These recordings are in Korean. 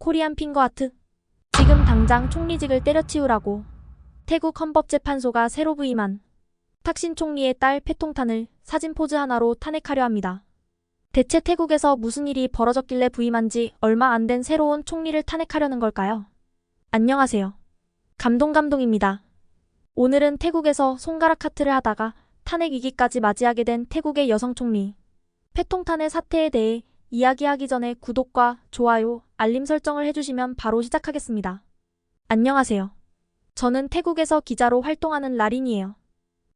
코리안 핑거하트. 지금 당장 총리직을 때려치우라고 태국 헌법재판소가 새로 부임한 탁신 총리의 딸 패통탄을 사진 포즈 하나로 탄핵하려 합니다. 대체 태국에서 무슨 일이 벌어졌길래 부임한 지 얼마 안 된 새로운 총리를 탄핵하려는 걸까요? 안녕하세요. 감동입니다. 오늘은 태국에서 손가락 하트를 하다가 탄핵 위기까지 맞이하게 된 태국의 여성 총리 패통탄의 사태에 대해 이야기하기 전에 구독과 좋아요, 알림 설정을 해주시면 바로 시작하겠습니다. 안녕하세요. 저는 태국에서 기자로 활동하는 라린이에요.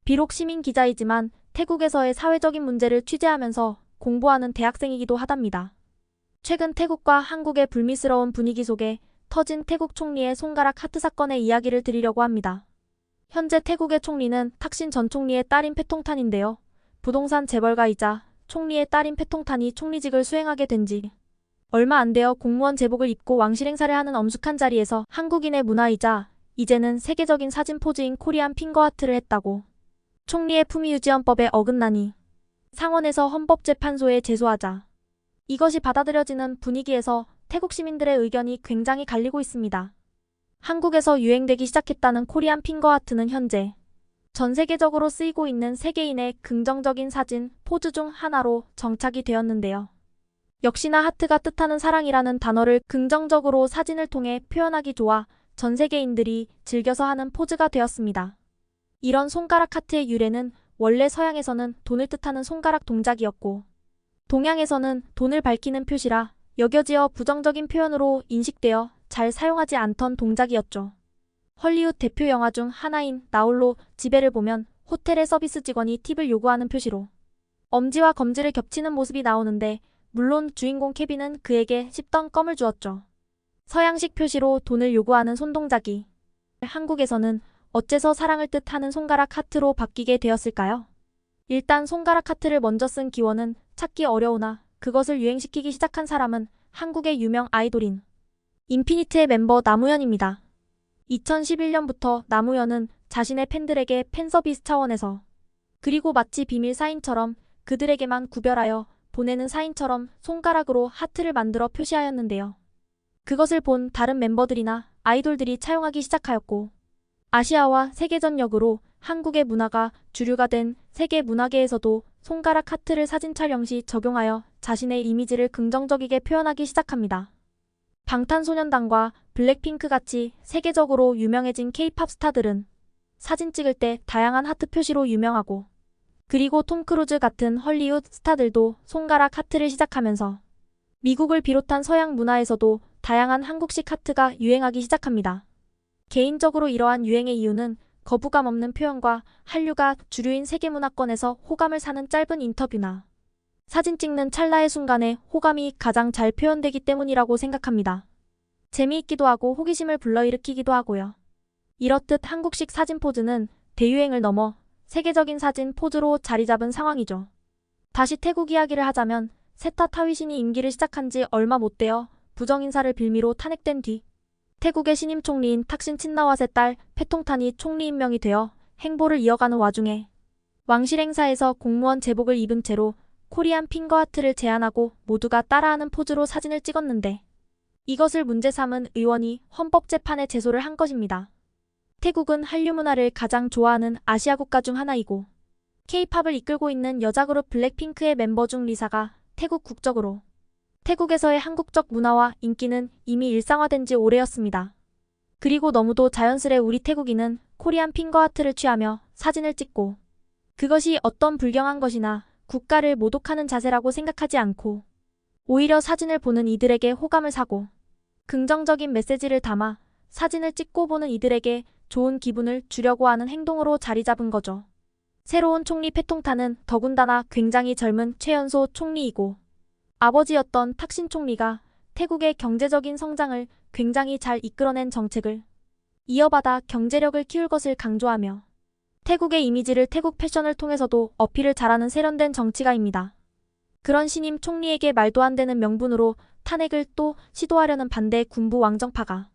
비록 시민 기자이지만 태국에서의 사회적인 문제를 취재하면서 공부하는 대학생이기도 하답니다. 최근 태국과 한국의 불미스러운 분위기 속에 터진 태국 총리의 손가락 하트 사건의 이야기를 드리려고 합니다. 현재 태국의 총리는 탁신 전 총리의 딸인 패통탄인데요. 부동산 재벌가이자 총리의 딸인 패통탄이 총리직을 수행하게 된 지 얼마 안 되어 공무원 제복을 입고 왕실 행사를 하는 엄숙한 자리에서 한국인의 문화이자 이제는 세계적인 사진 포즈인 코리안 핑거하트를 했다고 총리의 품위유지헌법에 어긋나니 상원에서 헌법재판소에 제소하자 이것이 받아들여지는 분위기에서 태국 시민들의 의견이 굉장히 갈리고 있습니다. 한국에서 유행되기 시작했다는 코리안 핑거하트는 현재 전 세계적으로 쓰이고 있는 세계인의 긍정적인 사진 포즈 중 하나로 정착이 되었는데요. 역시나 하트가 뜻하는 사랑이라는 단어를 긍정적으로 사진을 통해 표현하기 좋아 전 세계인들이 즐겨서 하는 포즈가 되었습니다. 이런 손가락 하트의 유래는 원래 서양에서는 돈을 뜻하는 손가락 동작이었고 동양에서는 돈을 밝히는 표시라 여겨지어 부정적인 표현으로 인식되어 잘 사용하지 않던 동작이었죠. 헐리우드 대표 영화 중 하나인 나홀로 지배를 보면 호텔의 서비스 직원이 팁을 요구하는 표시로 엄지와 검지를 겹치는 모습이 나오는데 물론 주인공 케빈은 그에게 씹던 껌을 주었죠. 서양식 표시로 돈을 요구하는 손동작이 한국에서는 어째서 사랑을 뜻하는 손가락 하트로 바뀌게 되었을까요? 일단 손가락 하트를 먼저 쓴 기원은 찾기 어려우나 그것을 유행시키기 시작한 사람은 한국의 유명 아이돌인 인피니트의 멤버 나무현입니다. 2011년부터 나무현은 자신의 팬들에게 팬서비스 차원에서 그리고 마치 비밀 사인처럼 그들에게만 구별하여 보내는 사인처럼 손가락으로 하트를 만들어 표시하였는데요. 그것을 본 다른 멤버들이나 아이돌들이 차용하기 시작하였고 아시아와 세계 전역으로 한국의 문화가 주류가 된 세계 문화계에서도 손가락 하트를 사진 촬영 시 적용하여 자신의 이미지를 긍정적이게 표현하기 시작합니다. 방탄소년단과 블랙핑크 같이 세계적으로 유명해진 K-팝 스타들은 사진 찍을 때 다양한 하트 표시로 유명하고 그리고 톰 크루즈 같은 헐리우드 스타들도 손가락 하트를 시작하면서 미국을 비롯한 서양 문화에서도 다양한 한국식 하트가 유행하기 시작합니다. 개인적으로 이러한 유행의 이유는 거부감 없는 표현과 한류가 주류인 세계문화권에서 호감을 사는 짧은 인터뷰나 사진 찍는 찰나의 순간에 호감이 가장 잘 표현되기 때문이라고 생각합니다. 재미있기도 하고 호기심을 불러일으키기도 하고요. 이렇듯 한국식 사진 포즈는 대유행을 넘어 세계적인 사진 포즈로 자리 잡은 상황이죠. 다시 태국 이야기를 하자면 세타 타위신이 임기를 시작한 지 얼마 못 되어 부정인사를 빌미로 탄핵된 뒤 태국의 신임 총리인 탁신 친나왓의 딸 패통탄이 총리 임명이 되어 행보를 이어가는 와중에 왕실 행사에서 공무원 제복을 입은 채로 코리안 핑거하트를 제안하고 모두가 따라하는 포즈로 사진을 찍었는데 이것을 문제 삼은 의원이 헌법재판에 제소를 한 것입니다. 태국은 한류 문화를 가장 좋아하는 아시아 국가 중 하나이고 K-팝을 이끌고 있는 여자 그룹 블랙핑크의 멤버 중 리사가 태국 국적으로 태국에서의 한국적 문화와 인기는 이미 일상화된 지 오래였습니다. 그리고 너무도 자연스레 우리 태국인은 코리안 핑거하트를 취하며 사진을 찍고 그것이 어떤 불경한 것이나 국가를 모독하는 자세라고 생각하지 않고 오히려 사진을 보는 이들에게 호감을 사고 긍정적인 메시지를 담아 사진을 찍고 보는 이들에게 좋은 기분을 주려고 하는 행동으로 자리 잡은 거죠. 새로운 총리 패통탄은 더군다나 굉장히 젊은 최연소 총리이고 아버지였던 탁신 총리가 태국의 경제적인 성장을 굉장히 잘 이끌어낸 정책을 이어받아 경제력을 키울 것을 강조하며 태국의 이미지를 태국 패션을 통해서도 어필을 잘하는 세련된 정치가입니다. 그런 신임 총리에게 말도 안 되는 명분으로 탄핵을 또 시도하려는 반대 군부 왕정파가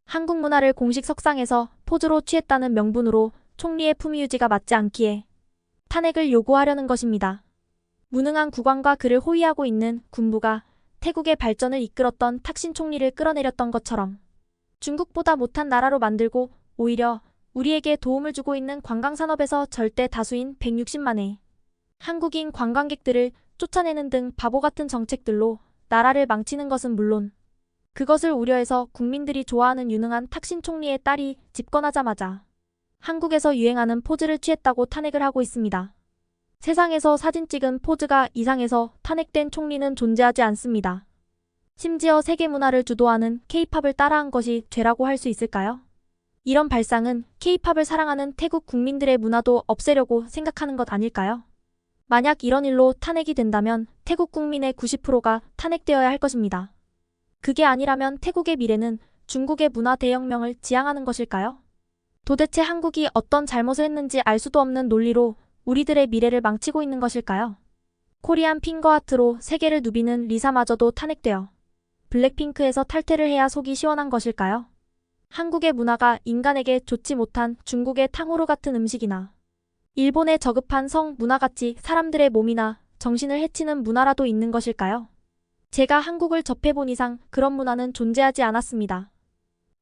한국 문화를 공식 석상에서 포즈로 취했다는 명분으로 총리의 품위 유지가 맞지 않기에 탄핵을 요구하려는 것입니다. 무능한 국왕과 그를 호위하고 있는 군부가 태국의 발전을 이끌었던 탁신 총리를 끌어내렸던 것처럼 중국보다 못한 나라로 만들고 오히려 우리에게 도움을 주고 있는 관광산업에서 절대 다수인 160만의 한국인 관광객들을 쫓아내는 등 바보 같은 정책들로 나라를 망치는 것은 물론 그것을 우려해서 국민들이 좋아하는 유능한 탁신 총리의 딸이 집권하자마자 한국에서 유행하는 포즈를 취했다고 탄핵을 하고 있습니다. 세상에서 사진 찍은 포즈가 이상해서 탄핵된 총리는 존재하지 않습니다. 심지어 세계 문화를 주도하는 K-팝을 따라한 것이 죄라고 할 수 있을까요? 이런 발상은 K-팝을 사랑하는 태국 국민들의 문화도 없애려고 생각하는 것 아닐까요? 만약 이런 일로 탄핵이 된다면 태국 국민의 90%가 탄핵되어야 할 것입니다. 그게 아니라면 태국의 미래는 중국의 문화 대혁명을 지향하는 것일까요? 도대체 한국이 어떤 잘못을 했는지 알 수도 없는 논리로 우리들의 미래를 망치고 있는 것일까요? 코리안 핑거아트로 세계를 누비는 리사마저도 탄핵되어 블랙핑크에서 탈퇴를 해야 속이 시원한 것일까요? 한국의 문화가 인간에게 좋지 못한 중국의 탕후루 같은 음식이나 일본의 저급한 성 문화같이 사람들의 몸이나 정신을 해치는 문화라도 있는 것일까요? 제가 한국을 접해본 이상 그런 문화는 존재하지 않았습니다.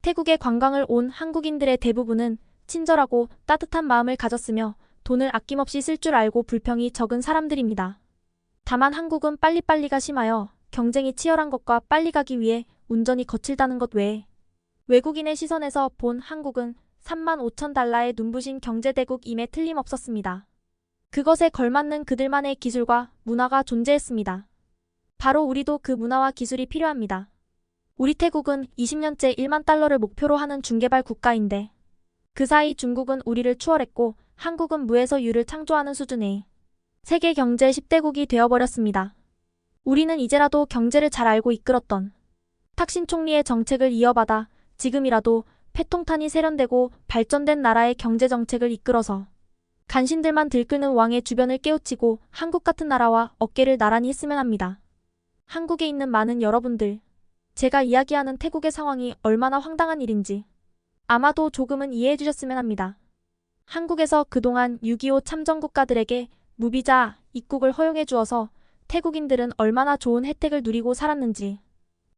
태국에 관광을 온 한국인들의 대부분은 친절하고 따뜻한 마음을 가졌으며 돈을 아낌없이 쓸 줄 알고 불평이 적은 사람들입니다. 다만 한국은 빨리빨리가 심하여 경쟁이 치열한 것과 빨리 가기 위해 운전이 거칠다는 것 외에 외국인의 시선에서 본 한국은 35,000달러의 눈부신 경제대국임에 틀림없었습니다. 그것에 걸맞는 그들만의 기술과 문화가 존재했습니다. 바로 우리도 그 문화와 기술이 필요합니다. 우리 태국은 20년째 1만 달러를 목표로 하는 중개발 국가인데 그 사이 중국은 우리를 추월했고 한국은 무에서 유를 창조하는 수준의 세계 경제 10대국이 되어버렸습니다. 우리는 이제라도 경제를 잘 알고 이끌었던 탁신 총리의 정책을 이어받아 지금이라도 패통탄이 세련되고 발전된 나라의 경제정책을 이끌어서 간신들만 들끓는 왕의 주변을 깨우치고 한국 같은 나라와 어깨를 나란히 했으면 합니다. 한국에 있는 많은 여러분들, 제가 이야기하는 태국의 상황이 얼마나 황당한 일인지 아마도 조금은 이해해 주셨으면 합니다. 한국에서 그동안 6.25 참전국가들에게 무비자 입국을 허용해 주어서 태국인들은 얼마나 좋은 혜택을 누리고 살았는지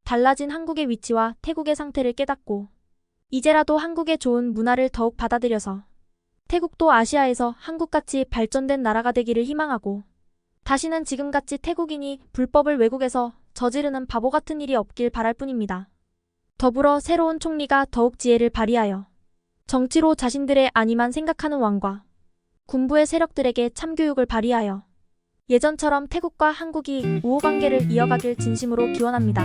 달라진 한국의 위치와 태국의 상태를 깨닫고 이제라도 한국의 좋은 문화를 더욱 받아들여서 태국도 아시아에서 한국같이 발전된 나라가 되기를 희망하고 다시는 지금같이 태국인이 불법을 외국에서 저지르는 바보 같은 일이 없길 바랄 뿐입니다. 더불어 새로운 총리가 더욱 지혜를 발휘하여 정치로 자신들의 안위만 생각하는 왕과 군부의 세력들에게 참교육을 발휘하여 예전처럼 태국과 한국이 우호관계를 이어가길 진심으로 기원합니다.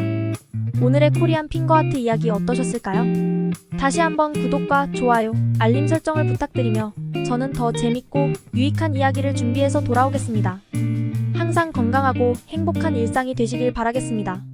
오늘의 코리안 핑거아트 이야기 어떠셨을까요? 다시 한번 구독과 좋아요, 알림 설정을 부탁드리며 저는 더 재밌고 유익한 이야기를 준비해서 돌아오겠습니다. 항상 건강하고 행복한 일상이 되시길 바라겠습니다.